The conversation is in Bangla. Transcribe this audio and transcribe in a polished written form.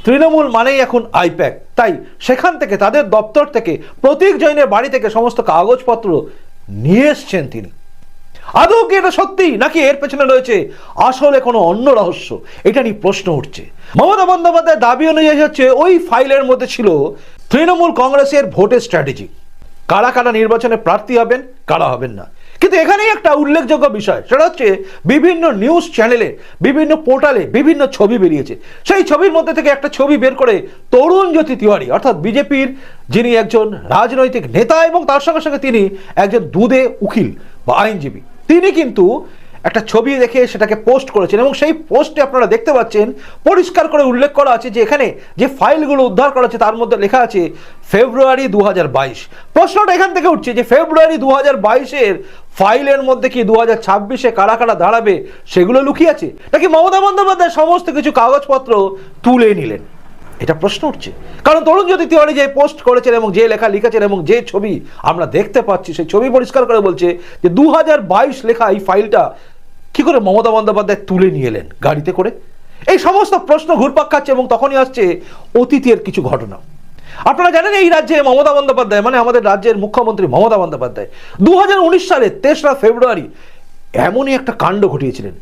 তৃণমূল মানেই এখন আইপ্যাক, তাই সেখান থেকে তাদের দপ্তর থেকে প্রতীক জৈনের বাড়ি থেকে সমস্ত কাগজপত্র নিয়ে এসছেন তিনি। আদৌ কি এটা সত্যি, নাকি এর পেছনে রয়েছে আসলে কোনো অন্য রহস্য, এটা নিয়ে প্রশ্ন উঠছে। মমতা বন্দ্যোপাধ্যায়ের দাবি অনুযায়ী হচ্ছে ওই ফাইলের মধ্যে ছিল তৃণমূল কংগ্রেসের ভোটের স্ট্র্যাটেজি, কারা কারা নির্বাচনে প্রার্থী হবেন, কারা হবেন না। কিন্তু এখানেই একটা উল্লেখযোগ্য বিষয়, সেটা হচ্ছে বিভিন্ন নিউজ চ্যানেলে, বিভিন্ন পোর্টালে বিভিন্ন ছবি বেরিয়েছে। সেই ছবির মধ্যে থেকে একটা ছবি বের করে তরুণ জ্যোতি তিওয়ারি, অর্থাৎ বিজেপির যিনি একজন রাজনৈতিক নেতা এবং তার সঙ্গে সঙ্গে তিনি একজন দুধে উকিল বা আইনজীবী, তিনি কিন্তু একটা ছবি দেখে সেটাকে পোস্ট করেছেন এবং সেই পোস্টে আপনারা দেখতে পাচ্ছেন পরিষ্কার করে উল্লেখ করা আছে যে এখানে যে ফাইলগুলো উদ্ধার করা আছে তার মধ্যে লেখা আছে ফেব্রুয়ারি 2022। প্রশ্নটা এখান থেকে উঠছে যে ফেব্রুয়ারি 2022-এর ফাইলের মধ্যে কি 2026-এ কারা কারা দাঁড়াবে সেগুলো লুকিয়ে আছে, নাকি মমতা বন্দ্যোপাধ্যায় সমস্ত কিছু কাগজপত্র তুলে নিলেন, এটা প্রশ্ন উঠছে। কারণ তরুণ জ্যোতি তিওয়ারি যে পোস্ট করেছেন এবং যে লেখা লিখেছেন এবং যে ছবি আমরা দেখতে পাচ্ছি, সেই ছবি পরিষ্কার করে বলছে যে 2022 লেখা এই ফাইলটা কি করে মমতা বন্দ্যোপাধ্যায় তুলে নিয়ে এলেন গাড়িতে করে। এই সমস্ত প্রশ্ন ঘুরপাক খাচ্ছে এবং তখনই আসছে অতীতের কিছু ঘটনা। আপনারা জানেন এই রাজ্যে মমতা বন্দ্যোপাধ্যায়, মানে আমাদের রাজ্যের মুখ্যমন্ত্রী মমতা বন্দ্যোপাধ্যায় 2019 সালে 3রা ফেব্রুয়ারি এমনই একটা কাণ্ড ঘটিয়েছিলেন।